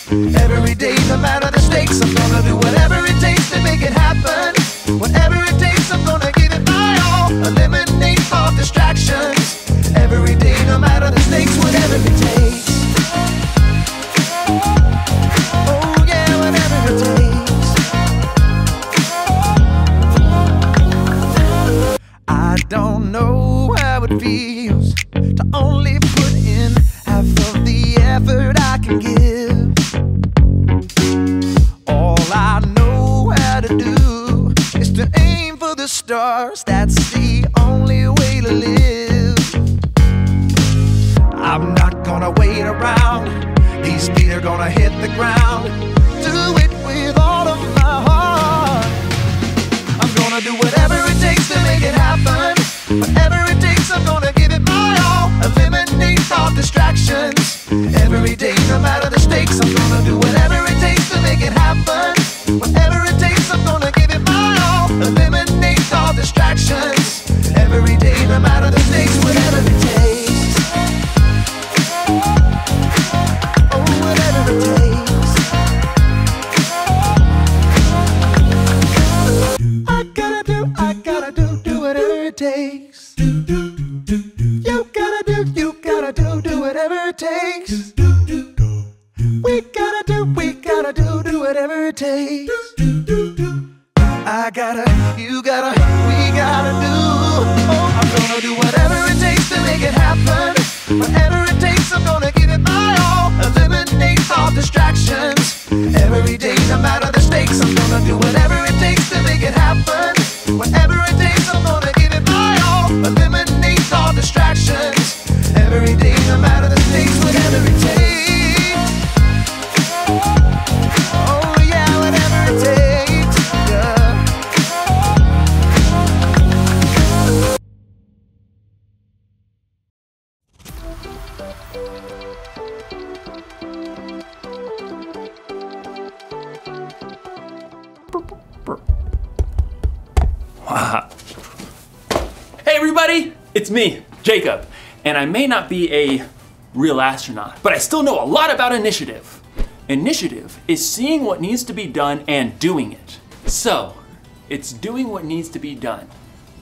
Every day, no matter the stakes, I'm gonna do whatever it takes to make it happen. Whatever it takes, I'm gonna give it my all. Eliminate all distractions. Every day, no matter the stakes, whatever it takes. Oh yeah, whatever it takes. I don't know how it feels to only put in half of the effort I can give. All I know how to do is to aim for the stars. That's the only way to live. I'm not gonna wait around. These feet are gonna hit the ground. Do it with all of my heart. I'm gonna do whatever it takes to make it happen. Whatever it takes, I'm gonna give it my all. Eliminate all distractions. Every day, no matter the stakes, I'm gonna do whatever it takes to make it happen. Whatever it takes, I'm gonna give it my all. Eliminate all distractions. Every day, no matter the stakes, whatever it takes. Oh, whatever it takes. I gotta do whatever it takes. You gotta do whatever it takes. We gotta do whatever it takes. I gotta, you gotta, we gotta do. Oh, I'm gonna do whatever it takes to make it happen. Whatever it takes, I'm gonna give it my all. Eliminate all distractions. Every day, no matter the stakes, I'm gonna do whatever it takes to make it happen. Whatever it takes, I'm gonna give it my all. Eliminate all distractions. Every day, no matter the stakes, whatever it takes. Oh yeah, whatever it takes. Yeah. Hey everybody, it's me, Jacob, and I may not be a real astronaut, but I still know a lot about initiative. Initiative is seeing what needs to be done and doing it. So, it's doing what needs to be done,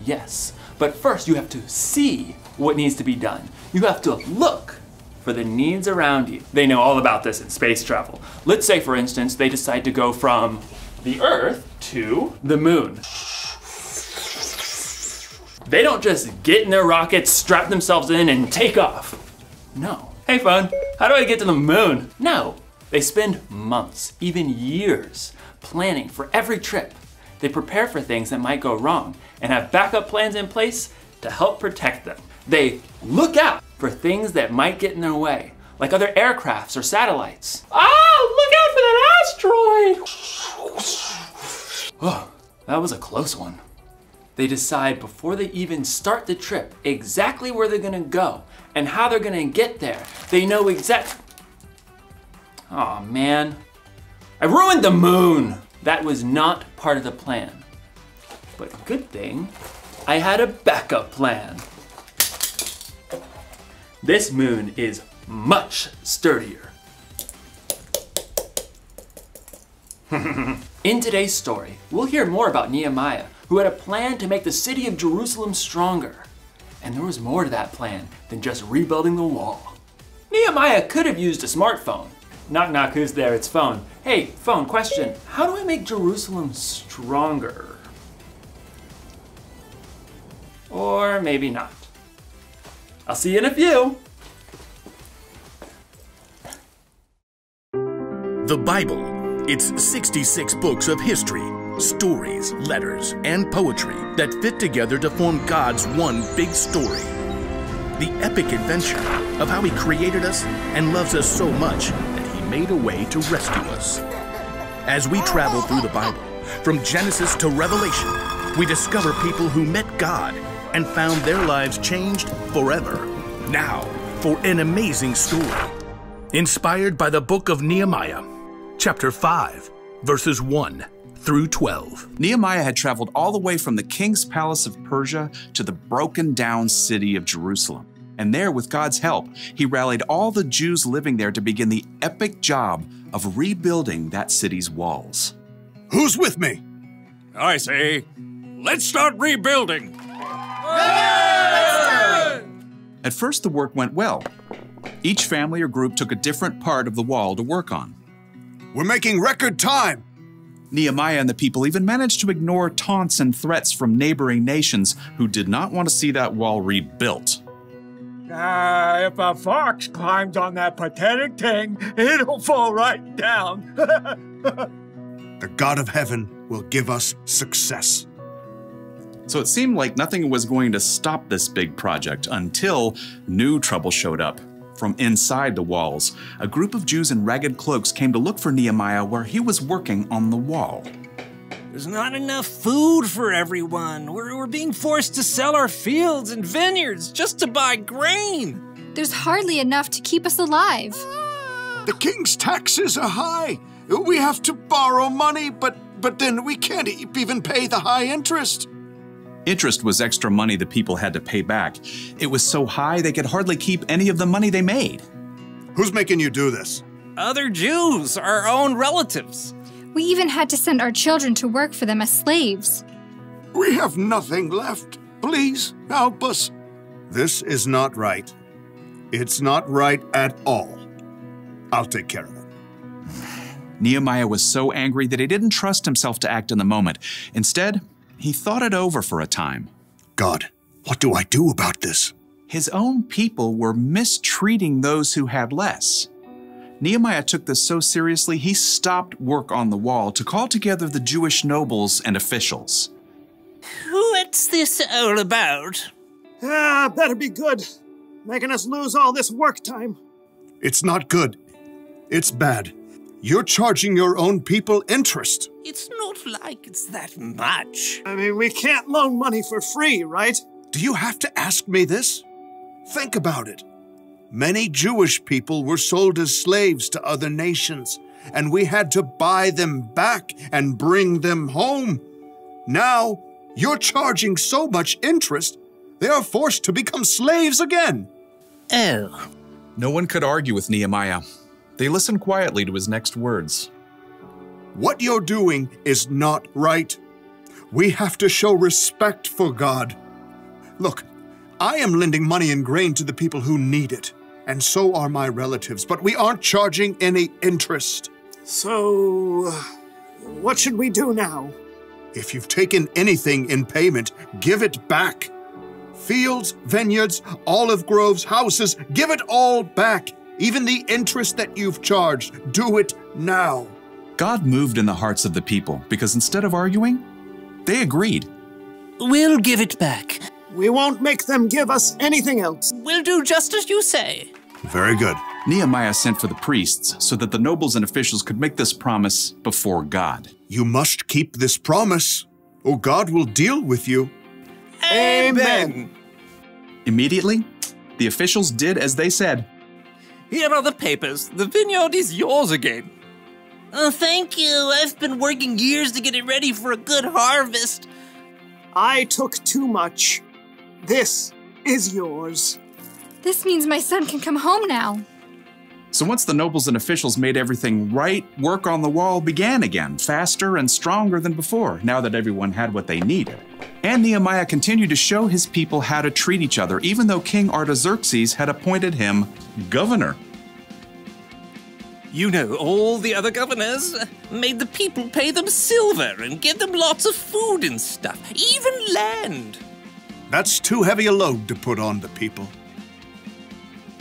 yes, but first you have to see what needs to be done. You have to look for the needs around you. They know all about this in space travel. Let's say, for instance, they decide to go from the Earth to the moon. They don't just get in their rockets, strap themselves in, and take off. No. Hey phone, how do I get to the moon? No. They spend months, even years, planning for every trip. They prepare for things that might go wrong and have backup plans in place to help protect them. They look out for things that might get in their way, like other aircrafts or satellites. Oh, look out for that asteroid! Oh, that was a close one. They decide before they even start the trip exactly where they're gonna go and how they're gonna get there. They know Oh man, I ruined the moon. That was not part of the plan. But good thing I had a backup plan. This moon is much sturdier. In today's story, we'll hear more about Nehemiah, who had a plan to make the city of Jerusalem stronger. And there was more to that plan than just rebuilding the wall. Nehemiah could have used a smartphone. Knock knock, who's there? It's phone. Hey, phone, question. How do I make Jerusalem stronger? Or maybe not. I'll see you in a few. The Bible. It's 66 books of history, stories, letters, and poetry that fit together to form God's one big story. The epic adventure of how He created us and loves us so much that He made a way to rescue us. As we travel through the Bible, from Genesis to Revelation, we discover people who met God and found their lives changed forever. Now, for an amazing story. Inspired by the book of Nehemiah, chapter 5, verses 1 through 12. Nehemiah had traveled all the way from the king's palace of Persia to the broken down city of Jerusalem. And there, with God's help, he rallied all the Jews living there to begin the epic job of rebuilding that city's walls. Who's with me? I say, let's start rebuilding. At first, the work went well. Each family or group took a different part of the wall to work on. We're making record time. Nehemiah and the people even managed to ignore taunts and threats from neighboring nations who did not want to see that wall rebuilt. If a fox climbs on that pathetic thing, it'll fall right down. The God of heaven will give us success. So it seemed like nothing was going to stop this big project until new trouble showed up. From inside the walls, a group of Jews in ragged cloaks came to look for Nehemiah where he was working on the wall. There's not enough food for everyone. We're being forced to sell our fields and vineyards just to buy grain. There's hardly enough to keep us alive. The king's taxes are high. We have to borrow money, but then we can't even pay the high interest. Interest was extra money the people had to pay back. It was so high they could hardly keep any of the money they made. Who's making you do this? Other Jews, our own relatives. We even had to send our children to work for them as slaves. We have nothing left. Please help us. This is not right. It's not right at all. I'll take care of it. Nehemiah was so angry that he didn't trust himself to act in the moment. Instead, he thought it over for a time. God, what do I do about this? His own people were mistreating those who had less. Nehemiah took this so seriously, he stopped work on the wall to call together the Jewish nobles and officials. What's this all about? Better be good. Making us lose all this work time. It's not good. It's bad. You're charging your own people interest. It's not like it's that much. I mean, we can't loan money for free, right? Do you have to ask me this? Think about it. Many Jewish people were sold as slaves to other nations, and we had to buy them back and bring them home. Now, you're charging so much interest, they are forced to become slaves again. Oh. No one could argue with Nehemiah. They listened quietly to his next words. What you're doing is not right. We have to show respect for God. Look, I am lending money and grain to the people who need it, and so are my relatives, but we aren't charging any interest. So, what should we do now? If you've taken anything in payment, give it back. Fields, vineyards, olive groves, houses, give it all back. Even the interest that you've charged, do it now. God moved in the hearts of the people because instead of arguing, they agreed. We'll give it back. We won't make them give us anything else. We'll do just as you say. Very good. Nehemiah sent for the priests so that the nobles and officials could make this promise before God. You must keep this promise, or God will deal with you. Amen. Immediately, the officials did as they said. Here are the papers. The vineyard is yours again. Oh, thank you. I've been working years to get it ready for a good harvest. I took too much. This is yours. This means my son can come home now. So once the nobles and officials made everything right, work on the wall began again, faster and stronger than before, now that everyone had what they needed. And Nehemiah continued to show his people how to treat each other, even though King Artaxerxes had appointed him governor. You know, all the other governors made the people pay them silver and give them lots of food and stuff, even land. That's too heavy a load to put on the people.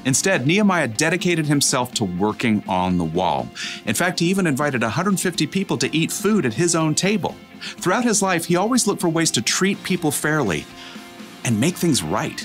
Instead, Nehemiah dedicated himself to working on the wall. In fact, he even invited 150 people to eat food at his own table. Throughout his life, he always looked for ways to treat people fairly and make things right.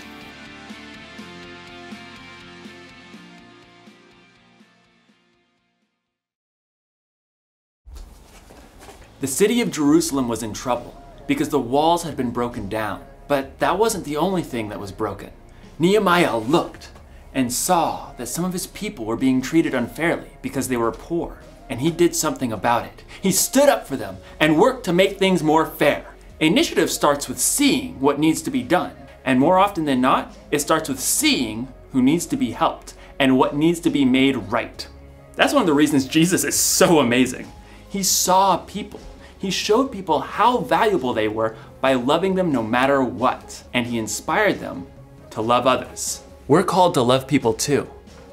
The city of Jerusalem was in trouble because the walls had been broken down. But that wasn't the only thing that was broken. Nehemiah looked and saw that some of his people were being treated unfairly because they were poor, and he did something about it. He stood up for them and worked to make things more fair. Initiative starts with seeing what needs to be done And more often than not, it starts with seeing who needs to be helped and what needs to be made right. That's one of the reasons Jesus is so amazing. He saw people. He showed people how valuable they were by loving them no matter what, and he inspired them to love others. We're called to love people too.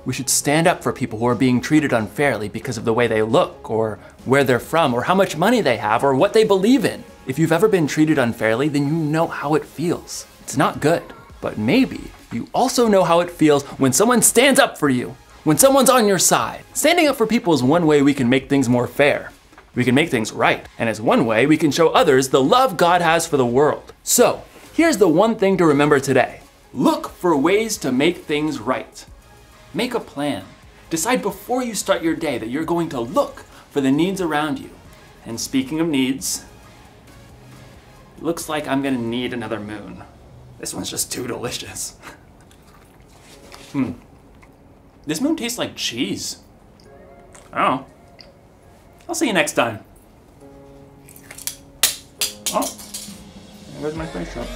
We should stand up for people who are being treated unfairly because of the way they look, or where they're from, or how much money they have, or what they believe in. If you've ever been treated unfairly, then you know how it feels. It's not good, but maybe you also know how it feels when someone stands up for you, when someone's on your side. Standing up for people is one way we can make things more fair. We can make things right, and it's one way we can show others the love God has for the world. So, here's the one thing to remember today. Look for ways to make things right. Make a plan. Decide before you start your day that you're going to look for the needs around you. And speaking of needs, it looks like I'm gonna need another moon. This one's just too delicious. This moon tastes like cheese. Oh. I'll see you next time. Oh, there goes my face up.